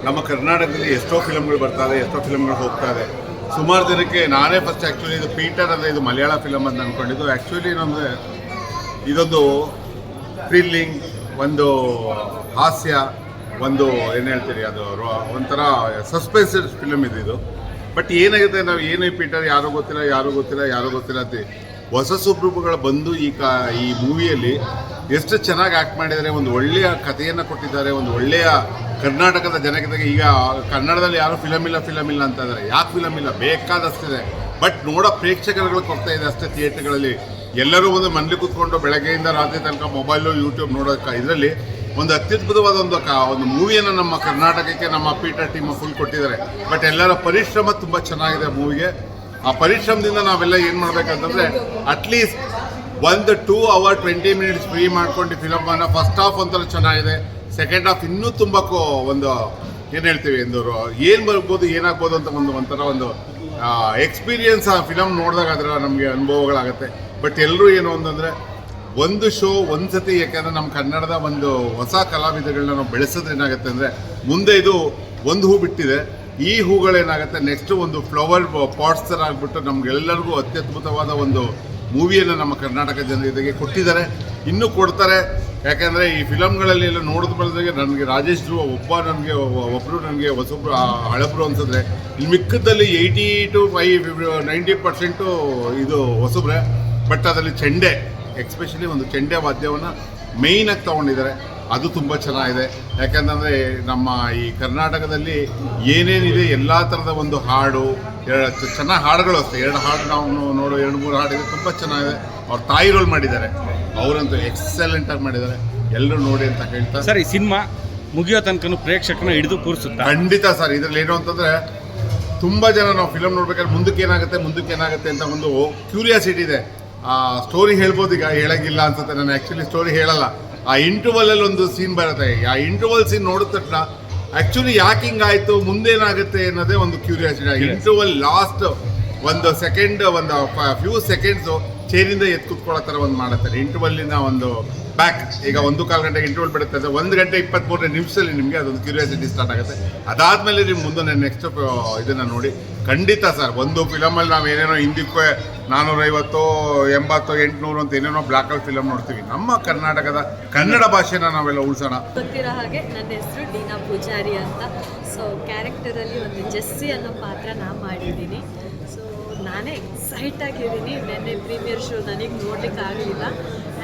ನಮ್ಮ ಕರ್ನಾಟಕದಲ್ಲಿ ಎಷ್ಟೋ ಫಿಲಮ್ಗಳು ಬರ್ತಾರೆ, ಎಷ್ಟೋ ಫಿಲಮ್ಗಳು ಹೋಗ್ತಾ ಇದೆ. ಸುಮಾರು ಜನಕ್ಕೆ ನಾನೇ ಫಸ್ಟ್ ಆ್ಯಕ್ಚುಲಿ ಇದು ಪೀಟರ್ ಅಂದರೆ ಇದು ಮಲಯಾಳ ಫಿಲಮ್ ಅಂತ ಅಂದ್ಕೊಂಡಿದ್ದು. ಆ್ಯಕ್ಚುಲಿ ನಮಗೆ ಇದೊಂದು ಥ್ರಿಲ್ಲಿಂಗ್, ಒಂದು ಹಾಸ್ಯ, ಒಂದು ಏನು ಹೇಳ್ತೀರಿ ಅದು ಒಂಥರ ಸಸ್ಪೆನ್ಸ್ ಫಿಲಮ್ ಇದು. ಬಟ್ ಏನಾಗುತ್ತೆ, ನಾವು ಏನು ಪೀಟರ್ ಯಾರೂ ಗೊತ್ತಿಲ್ಲ ಅಂತ ಹೊಸ ಸುಬ್ರೂಪಗಳು ಬಂದು ಈ ಮೂವಿಯಲ್ಲಿ ಎಷ್ಟು ಚೆನ್ನಾಗಿ ಆ್ಯಕ್ಟ್ ಮಾಡಿದ್ದಾರೆ. ಒಂದು ಒಳ್ಳೆಯ ಕಥೆಯನ್ನು ಕೊಟ್ಟಿದ್ದಾರೆ, ಒಂದು ಒಳ್ಳೆಯ ಕರ್ನಾಟಕದ ಜನಕ್ಕೆ. ಈಗ ಕನ್ನಡದಲ್ಲಿ ಯಾರೂ ಫಿಲಮ್ ಇಲ್ಲ ಅಂತ ಇದ್ದಾರೆ. ಯಾಕೆ ಫಿಲಮ್ ಇಲ್ಲ? ಬೇಕಾದಷ್ಟಿದೆ. ಬಟ್ ನೋಡೋ ಪ್ರೇಕ್ಷಕರುಗಳು ಕೊಡ್ತಾ ಇದೆ ಅಷ್ಟೇ. ಥಿಯೇಟರ್ಗಳಲ್ಲಿ ಎಲ್ಲರೂ ಒಂದು ಮನೇಲಿ ಕೂತ್ಕೊಂಡು ಬೆಳಗ್ಗೆಯಿಂದ ರಾತ್ರಿ ತನಕ ಮೊಬೈಲು ಯೂಟ್ಯೂಬ್ ನೋಡೋಕೆ ಇದರಲ್ಲಿ ಒಂದು ಅತ್ಯದ್ಭುತವಾದ ಒಂದು ಮೂವಿಯನ್ನು ನಮ್ಮ ಕರ್ನಾಟಕಕ್ಕೆ ನಮ್ಮ ಪೀಟರ್ ಟೀಮ್ ಫುಲ್ ಕೊಟ್ಟಿದ್ದಾರೆ. ಬಟ್ ಎಲ್ಲರ ಪರಿಶ್ರಮ ತುಂಬ ಚೆನ್ನಾಗಿದೆ ಮೂವಿಗೆ. ಆ ಪರಿಶ್ರಮದಿಂದ ನಾವೆಲ್ಲ ಏನು ಮಾಡಬೇಕಂತಂದರೆ ಅಟ್ಲೀಸ್ಟ್ 2 hour 20 minutes ಫ್ರೀ ಮಾಡ್ಕೊಂಡು ಫಿಲಮನ್ನು ಫಸ್ಟ್ ಹಾಫ್ ಒಂಥರ ಚೆನ್ನಾಗಿದೆ, ಸೆಕೆಂಡ್ ಹಾಫ್ ಇನ್ನೂ ತುಂಬ ಒಂದು ಏನು ಹೇಳ್ತೀವಿ ಏನು ಬರ್ಬೋದು ಏನಾಗ್ಬೋದು ಅಂತ ಒಂಥರ ಎಕ್ಸ್ಪೀರಿಯನ್ಸ್ ಆ ಫಿಲಮ್ ನೋಡಿದಾಗ ಅದರ ನಮಗೆ ಅನುಭವಗಳಾಗುತ್ತೆ. ಬಟ್ ಎಲ್ಲರೂ ಏನು ಅಂತಂದರೆ ಒಂದು ಶೋ ಒಂದು ಸತಿ, ಯಾಕೆಂದರೆ ನಮ್ಮ ಕನ್ನಡದ ಒಂದು ಹೊಸ ಕಲಾವಿದಗಳನ್ನ ನಾವು ಬೆಳೆಸಿದ್ರೆ ಏನಾಗುತ್ತೆ ಅಂದರೆ ಮುಂದೆ ಇದು ಒಂದು ಹೂ ಬಿಟ್ಟಿದೆ, ಈ ಹೂಗಳೇನಾಗುತ್ತೆ ನೆಕ್ಸ್ಟ್ ಒಂದು ಫ್ಲವರ್ ಪಾಟ್ಸ್ ಥರ ಆಗಿಬಿಟ್ಟು ನಮಗೆಲ್ಲರಿಗೂ ಅತ್ಯದ್ಭುತವಾದ ಒಂದು ಮೂವಿಯನ್ನು ನಮ್ಮ ಕರ್ನಾಟಕ ಜನರಿಗೆ ಕೊಟ್ಟಿದ್ದಾರೆ, ಇನ್ನೂ ಕೊಡ್ತಾರೆ. ಯಾಕೆಂದರೆ ಈ ಫಿಲಮ್ಗಳಲ್ಲಿ ಎಲ್ಲ ನೋಡಿದ ಬೆಳೆದಾಗೆ ನನಗೆ ರಾಜೇಶ್ ಧ್ರುವ ಒಬ್ಬರು ನನಗೆ ಹೊಸೊಬ್ಬರು ಹಳಬ್ರು ಅನ್ಸಿದ್ರೆ, ಇಲ್ಲಿ ಮಿಕ್ಕದಲ್ಲಿ 80 to 90% ಇದು ಹೊಸಬ್ರೆ. ಬಟ್ ಅದರಲ್ಲಿ ಚೆಂಡೆ, ಎಕ್ಸ್ಪೆಷಲಿ ಒಂದು ಚೆಂಡೆ ವಾದ್ಯವನ್ನು ಮೇಯ್ನಾಗಿ ತೊಗೊಂಡಿದ್ದಾರೆ. ಅದು ತುಂಬ ಚೆನ್ನಾಗಿದೆ. ಯಾಕೆಂತಂದರೆ ನಮ್ಮ ಈ ಕರ್ನಾಟಕದಲ್ಲಿ ಏನೇನಿದೆ ಎಲ್ಲ ಥರದ ಒಂದು ಹಾಡು, ಚೆನ್ನಾಗಿ ಹಾಡುಗಳು ಅಷ್ಟೇ. 2 ಹಾಡು ನಾವು 2-3 ಹಾಡಿದೆ, ತುಂಬ ಚೆನ್ನಾಗಿದೆ. ಅವ್ರ ತಾಯಿ ರೋಲ್ ಮಾಡಿದ್ದಾರೆ, ಅವರಂತೂ ಎಕ್ಸಲೆಂಟಾಗಿ ಮಾಡಿದ್ದಾರೆ. ಎಲ್ಲರೂ ನೋಡಿ ಅಂತ ಹೇಳ್ತಾರೆ. ಸರ್, ಈ ಸಿನಿಮಾ ಮುಗಿಯೋ ತನಕ ಪ್ರೇಕ್ಷಕನ ಹಿಡಿದು ಕೂರಿಸುತ್ತಾ? ಖಂಡಿತ ಸರ್. ಇದರಲ್ಲಿ ಏನು ಅಂತಂದರೆ ತುಂಬ ಜನ ನಾವು ಫಿಲಮ್ ನೋಡ್ಬೇಕಾದ್ರೆ ಮುಂದಕ್ಕೆ ಏನಾಗುತ್ತೆ ಅಂತ ಒಂದು ಕ್ಯೂರಿಯಾಸಿಟಿ ಇದೆ. ಸ್ಟೋರಿ ಹೇಳ್ಬೋದು, ಈಗ ಹೇಳೋಂಗಿಲ್ಲ ಅನ್ಸುತ್ತೆ. ನಾನು ಆ್ಯಕ್ಚುಲಿ ಸ್ಟೋರಿ ಹೇಳಲ್ಲ. ಆ ಇಂಟರ್ವಲಲ್ಲಿ ಒಂದು ಸೀನ್ ಬರುತ್ತೆ. ಆ ಇಂಟರ್ವಲ್ ಸೀನ್ ನೋಡಿದ ತಕ್ಷಣ ಆ್ಯಕ್ಚುಲಿ ಯಾಕೆ ಹಿಂಗಾಯಿತು, ಮುಂದೇನಾಗುತ್ತೆ ಅನ್ನೋದೇ ಒಂದು ಕ್ಯೂರಿಯಾಸಿಟಿ. ಆ ಇಂಟರ್ವಲ್ ಲಾಸ್ಟ್ ಒಂದು ಸೆಕೆಂಡ್, ಒಂದು ಫ್ಯೂ ಸೆಕೆಂಡ್ಸು ಚೇರಿಂದ ಎದ್ದು ಕೂತ್ಕೊಳ್ಳೋ ಥರ ಒಂದು ಮಾಡುತ್ತಾರೆ. ಇಂಟರ್ವಲ್ಲಿನ ಒಂದು ಬ್ಯಾಕ್, ಈಗ 1-1/4 ಗಂಟೆಗೆ ಇಂಟರ್ವಲ್ ಬಿಡುತ್ತೆ, 1 ಗಂಟೆ 23 ನಿಮಿಷದಲ್ಲಿ ನಿಮಗೆ ಅದೊಂದು ಕ್ಯೂರಿಯಾಸಿಟಿ ಸ್ಟಾರ್ಟ್ ಆಗುತ್ತೆ. ಅದಾದಮೇಲೆ ನೀವು ಮುಂದೆ ನೆಕ್ಸ್ಟ್ ಇದನ್ನು ನೋಡಿ. ಖಂಡಿತ ಸರ್, ಒಂದು ಫಿಲಮಲ್ಲಿ ನಾವು ಏನೇನೋ ಹಿಂದಕ್ಕೆ 450, 80, 800 ಅಂತ ಏನೇನೋ ಬ್ಲಾಕಲ್ಲಿ ಫಿಲಮ್ ನೋಡ್ತೀವಿ. ನಮ್ಮ ಕರ್ನಾಟಕದ ಕನ್ನಡ ಭಾಷೆನ ನಾವೆಲ್ಲ ಉಳಿಸೋಣ. ಗೊತ್ತಿರೋ ಹಾಗೆ ನನ್ನ ಹೆಸರು ಡೀನಾ ಪೂಜಾರಿ ಅಂತ. ಸೊ ಕ್ಯಾರೆಕ್ಟರಲ್ಲಿ ಒಂದು ಜೆಸ್ಸಿ ಅನ್ನೋ ಪಾತ್ರ ನಾನು ಮಾಡಿದ್ದೀನಿ. ಸೊ ನಾನೇ ಎಕ್ಸೈಟ್ ಆಗಿದ್ದೀನಿ. ನೆನ್ನೆ ಪ್ರೀಮಿಯರ್ ಶೋ ನನಗೆ ನೋಡ್ಲಿಕ್ಕೆ ಆಗಲಿಲ್ಲ.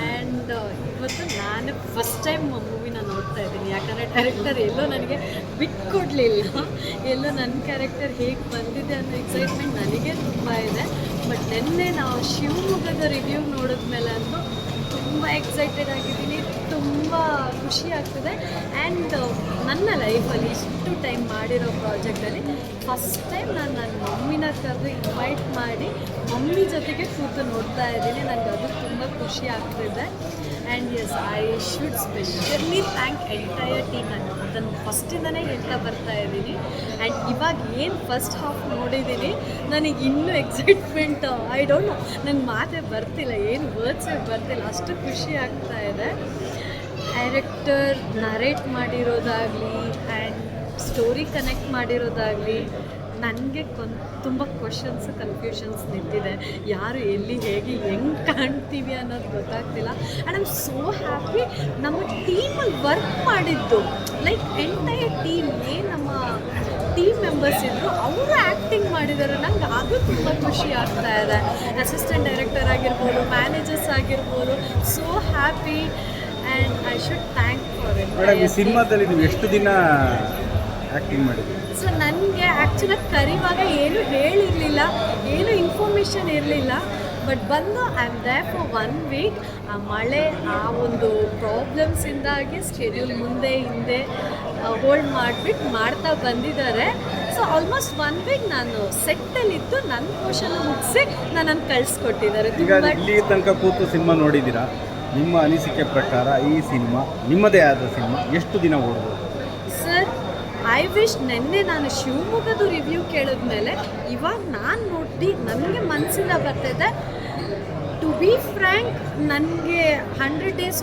ಆ್ಯಂಡ್ ಇವತ್ತು ನಾನು ಫಸ್ಟ್ ಟೈಮ್ ಮೂವಿನ ನೋಡ್ತಾ ಇದ್ದೀನಿ. ಯಾಕಂದರೆ ಡೈರೆಕ್ಟರ್ ಎಲ್ಲೋ ನನಗೆ ಬಿಟ್ಕೊಡ್ಲಿಲ್ಲ. ಎಲ್ಲೋ ನನ್ನ ಕ್ಯಾರೆಕ್ಟರ್ ಹೇಗೆ ಬಂದಿದೆ ಅನ್ನೋ ಎಕ್ಸೈಟ್ಮೆಂಟ್ ನನಗೆ ತುಂಬ ಇದೆ. ಬಟ್ ನೆನ್ನೆ ನಾವು ಶಿವಮೊಗ್ಗದ ರಿವ್ಯೂ ನೋಡಿದ್ಮೇಲೆ ಅಂತೂ ತುಂಬ ಎಕ್ಸೈಟೆಡ್ ಆಗಿದ್ದೀನಿ, ತುಂಬ ಖುಷಿ ಆಗ್ತದೆ. ಆ್ಯಂಡ್ ನನ್ನ ಲೈಫಲ್ಲಿ ಇಷ್ಟು ಟೈಮ್ ಮಾಡಿರೋ ಪ್ರಾಜೆಕ್ಟಲ್ಲಿ ಫಸ್ಟ್ ಟೈಮ್ ನಾನು ನನ್ನ ಮಮ್ಮಿನ ಕರೆದು ಇನ್ವೈಟ್ ಮಾಡಿ ಮಮ್ಮಿ ಜೊತೆಗೆ ಕೂತು ನೋಡ್ತಾ ಇದ್ದೀನಿ. ನನಗೆ ಅದು ತುಂಬ ಖುಷಿ ಆಗ್ತಿದೆ. And yes, I should specially thank entire team. ಅದನ್ನು ಫಸ್ಟಿಂದನೇ ಹೇಳ್ತಾ ಬರ್ತಾ ಇದ್ದೀನಿ. ಆ್ಯಂಡ್ ಇವಾಗ ಏನು ಫಸ್ಟ್ ಹಾಫ್ ನೋಡಿದ್ದೀನಿ, ನನಗೆ ಇನ್ನೂ ಎಕ್ಸೈಟ್ಮೆಂಟ್, ಐ ಡೋಂಟ್ ನೋ, ನಂಗೆ ಮಾತೇ ಬರ್ತಿಲ್ಲ, ಏನು ವರ್ಡ್ಸೇ ಬರ್ತಿಲ್ಲ, ಅಷ್ಟು ಖುಷಿ ಆಗ್ತಾ ಇದೆ. ಡೈರೆಕ್ಟರ್ ನರೇಟ್ ಮಾಡಿರೋದಾಗಲಿ ಆ್ಯಂಡ್ ಸ್ಟೋರಿ ಕನೆಕ್ಟ್ ಮಾಡಿರೋದಾಗಲಿ ನನಗೆ ತುಂಬ ಕ್ವಶನ್ಸ್, ಕನ್ಫ್ಯೂಷನ್ಸ್ ನಿಂತಿದೆ. ಯಾರು ಎಲ್ಲಿ ಹೇಗೆ ಹೆಂಗೆ ಕಾಣ್ತೀವಿ ಅನ್ನೋದು ಗೊತ್ತಾಗ್ತಿಲ್ಲ. And I am so happy. ನಮ್ಮ ಟೀಮಲ್ಲಿ ವರ್ಕ್ ಮಾಡಿದ್ದು ಲೈಕ್ ಎಂಟೈರ್ ಟೀಮ್, ನಮ್ಮ ಟೀಮ್ ಮೆಂಬರ್ಸ್ ಇದ್ದರು, ಅವರು ಆ್ಯಕ್ಟಿಂಗ್ ಮಾಡಿದ್ದಾರೆ. ನಂಗೆ ಅದು ತುಂಬ ಖುಷಿ ಆಗ್ತಾ ಇದೆ. ಅಸಿಸ್ಟೆಂಟ್ ಡೈರೆಕ್ಟರ್ ಆಗಿರ್ಬೋದು, ಮ್ಯಾನೇಜರ್ಸ್ ಆಗಿರ್ಬೋದು, so happy. And I should thank for it. Madam, ಈ ಸಿನಿಮಾದಲ್ಲಿ ನೀವು ಎಷ್ಟು ದಿನ ಆ್ಯಕ್ಟಿಂಗ್ ಮಾಡಿದ್ರಿ? ಸೊ ನನಗೆ ಆ್ಯಕ್ಚುಲಾಗಿ ಕರಿವಾಗ ಏನೂ ಹೇಳಿರಲಿಲ್ಲ, ಏನೂ ಇನ್ಫಾರ್ಮೇಷನ್ ಇರಲಿಲ್ಲ. ಬಟ್ ಬಂದು I am there for 1 week. ಆ ಮಳೆ, ಆ ಒಂದು ಪ್ರಾಬ್ಲಮ್ಸಿಂದಾಗಿ ಸ್ಕೆಡ್ಯೂಲ್ ಮುಂದೆ ಹಿಂದೆ ಹೋಲ್ಡ್ ಮಾಡಿಬಿಟ್ಟು ಮಾಡ್ತಾ ಬಂದಿದ್ದಾರೆ. ಸೊ ಆಲ್ಮೋಸ್ಟ್ 1 week ನಾನು ಸೆಟ್ಟಲ್ಲಿದ್ದು ನನ್ನ ಪೋರ್ಷನ್ ಮುಗಿಸಿ ನನ್ನನ್ನು ಕಳಿಸ್ಕೊಟ್ಟಿದ್ದಾರೆ. ಈಗ ಇಲ್ಲಿ ತನಕ ಕೂತು ಸಿನಿಮಾ ನೋಡಿದ್ದೀರಾ, ನಿಮ್ಮ ಅನಿಸಿಕೆ ಪ್ರಕಾರ ಈ ಸಿನಿಮಾ ನಿಮ್ಮದೇ ಆದ ಸಿನಿಮಾ ಎಷ್ಟು ದಿನ ಓಡ್ಬೋದು? ಸರ್, ಐ ವಿಶ್ ನೆನ್ನೆ ನಾನು ಶಿವಮೊಗ್ಗದ ರಿವ್ಯೂ ಕೇಳಿದ್ಮೇಲೆ ಇವಾಗ ನಾನು ನೋಡಿ ನನಗೆ ಮನಸ್ಸಿಂದ ಬರ್ತಿದೆ ಟು ಬಿ ಫ್ರ್ಯಾಂಕ್ ನನಗೆ 100 ಡೇಸ್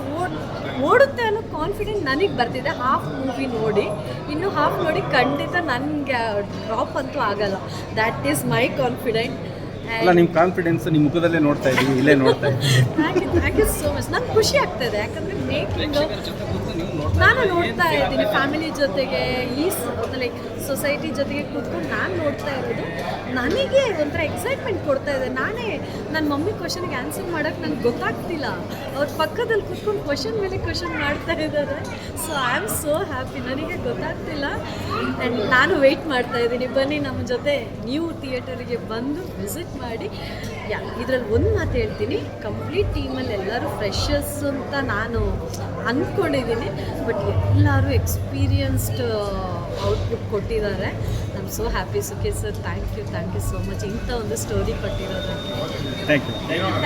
ಓಡುತ್ತೆ ಅನ್ನೋ ಕಾನ್ಫಿಡೆಂಟ್ ನನಗೆ ಬರ್ತಿದೆ ಹಾಫ್ ಮೂವಿ ನೋಡಿ. ಇನ್ನು ಹಾಫ್ ನೋಡಿ ಖಂಡಿತ ನನಗೆ ಡ್ರಾಪ್ ಅಂತೂ ಆಗಲ್ಲ. That is my confident. ಅಲ್ಲ, ನಿಮ್ಮ ಕಾನ್ಫಿಡೆನ್ಸ್ ನಿಮ್ಮ ಮುಖದಲ್ಲೇ ನೋಡ್ತಾ ಇದ್ದೀವಿ, ಇಲ್ಲೇ ನೋಡ್ತಾ ಇದ್ದೀವಿ. Thank you so much. ನಂಗೆ ಖುಷಿ ಆಗ್ತಾಯಿದೆ, ಯಾಕಂದರೆ ಮೇಕಿಂಗು ನಾನು ನೋಡ್ತಾ ಇದ್ದೀನಿ ಫ್ಯಾಮಿಲಿ ಜೊತೆಗೆ, ಲೈಕ್ ಸೊಸೈಟಿ ಜೊತೆಗೆ ಕೂತ್ಕೊಂಡು ನಾನು ನೋಡ್ತಾ ಇರೋದು ನನಗೆ ಒಂಥರ ಎಕ್ಸೈಟ್ಮೆಂಟ್ ಕೊಡ್ತಾ ಇದೆ. ನನ್ನ ಮಮ್ಮಿ ಕ್ವಶನ್ಗೆ ಆನ್ಸರ್ ಮಾಡೋಕ್ಕೆ ನನಗೆ ಗೊತ್ತಾಗ್ತಿಲ್ಲ, ಅವ್ರ ಪಕ್ಕದಲ್ಲಿ ಕೂತ್ಕೊಂಡು ಕ್ವಶನ್ ಮೇಲೆ ಕ್ವಶನ್ ಮಾಡ್ತಾ ಇದ್ದಾರೆ. So I am so happy, ನನಗೆ ಗೊತ್ತಾಗ್ತಿಲ್ಲ. ಆ್ಯಂಡ್ ನಾನು ವೆಯ್ಟ್ ಮಾಡ್ತಾ ಇದ್ದೀನಿ, ಬನ್ನಿ ನಮ್ಮ ಜೊತೆ ನ್ಯೂ ಥಿಯೇಟರಿಗೆ ಬಂದು ವಿಸಿಟ್ ಮಾಡಿ. ಇದರಲ್ಲಿ ಒಂದು ಮಾತು ಹೇಳ್ತೀನಿ, ಕಂಪ್ಲೀಟ್ ಟೀಮಲ್ಲಿ ಎಲ್ಲರೂ ಫ್ರೆಶರ್ಸ್ ಅಂತ ನಾನು ಅಂದ್ಕೊಂಡಿದ್ದೀನಿ, ಬಟ್ ಎಲ್ಲರೂ ಎಕ್ಸ್ಪೀರಿಯನ್ಸ್ಡ್ ಔಟ್ಪುಟ್ ಕೊಟ್ಟಿದ್ದಾರೆ. I am so happy. Sukesh sir, thank you so much ಇಂಥ ಒಂದು ಸ್ಟೋರಿ ಕೊಟ್ಟಿರೋದಕ್ಕೆ. Thank you.